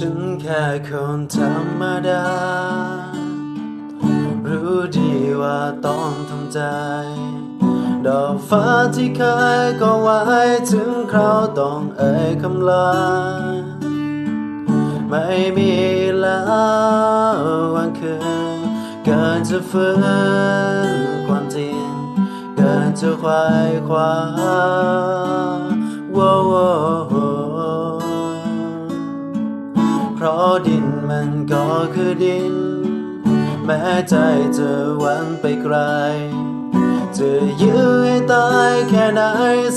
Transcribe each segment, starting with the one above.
ฉันแค่คนธรรมดารู้ดีว่าต้องทำใจดอกฟ้าที่เคยก็ไว้ถึงคราวต้องเอ่ยคำลาไม่มีแล้ววันคืนเกินจะฝืนความจริงเกินจะควายคว้าเพราะดินมันก็คือดินแม้ใจจะหวันไปไกลจะยื้อให้ตายแค่ไหน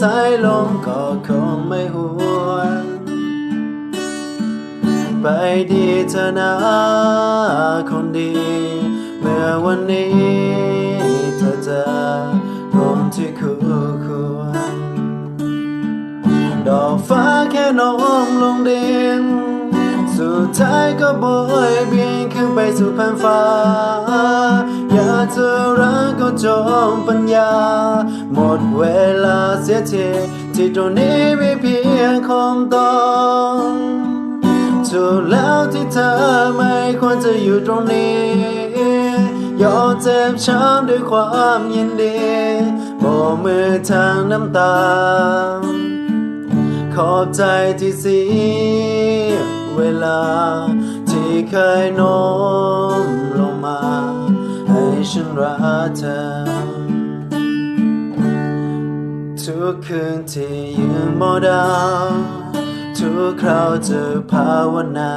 สายลมก็คงไม่หวนไปดีเธอนะคนดีเมื่อวันนี้เธอเจอคนที่คู่ควรดอกฟ้าแค่น้องลงดินสุดท้ายก็โบยบินขึ้นไปสู่แผ่นฟ้าอยากจะรักก็จงปัญญาหมดเวลาเสียทีที่ตรงนี้มีเพียงคงต้องถูกแล้วที่เธอไม่ควรจะอยู่ตรงนี้ยอมเจ็บช้ำด้วยความยินดีโบกมือทางน้ำตาขอบใจที่เสียเวลาที่เคยโน้มลงมาให้ฉันรักเธอทุกคืนที่ยืนมองดาวทุกคราวจะภาวนา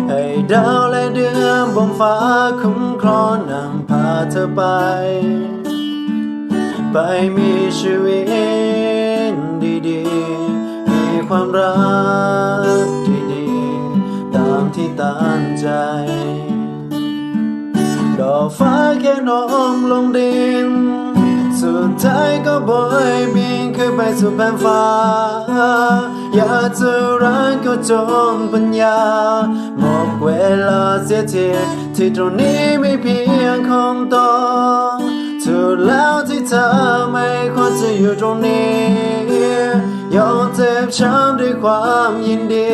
ให้ดาวและเดือนบนฟ้าคุ้มครองนำพาเธอไปมีชีวิตดีๆมีความรักดีๆตามที่ตั้งใจดอกฟ้าแค่น้องลงดินสุดท้ายก็โบยบินขึ้นไปสู่แผ่นฟ้าอยากจะรักก็จงปัญญาหมดเวลาเสียทีที่ตรงนี้ไม่เพียงคงต้องถูกแล้วที่เธอไม่ควรจะอยู่ตรงนี้ยอมเจ็บช้ำด้วยความยินดี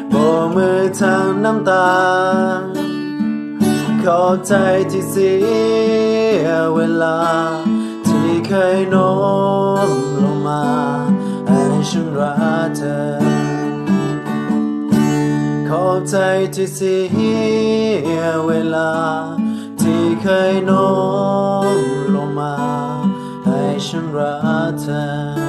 โบกมือทางน้ำตาขอบใจที่เสียเวลาที่เคยโน้มลงมาให้ฉันรักเธอขอบใจที่เสียเวลาที่เคยโน้มลงมาให้ฉันรักเธอ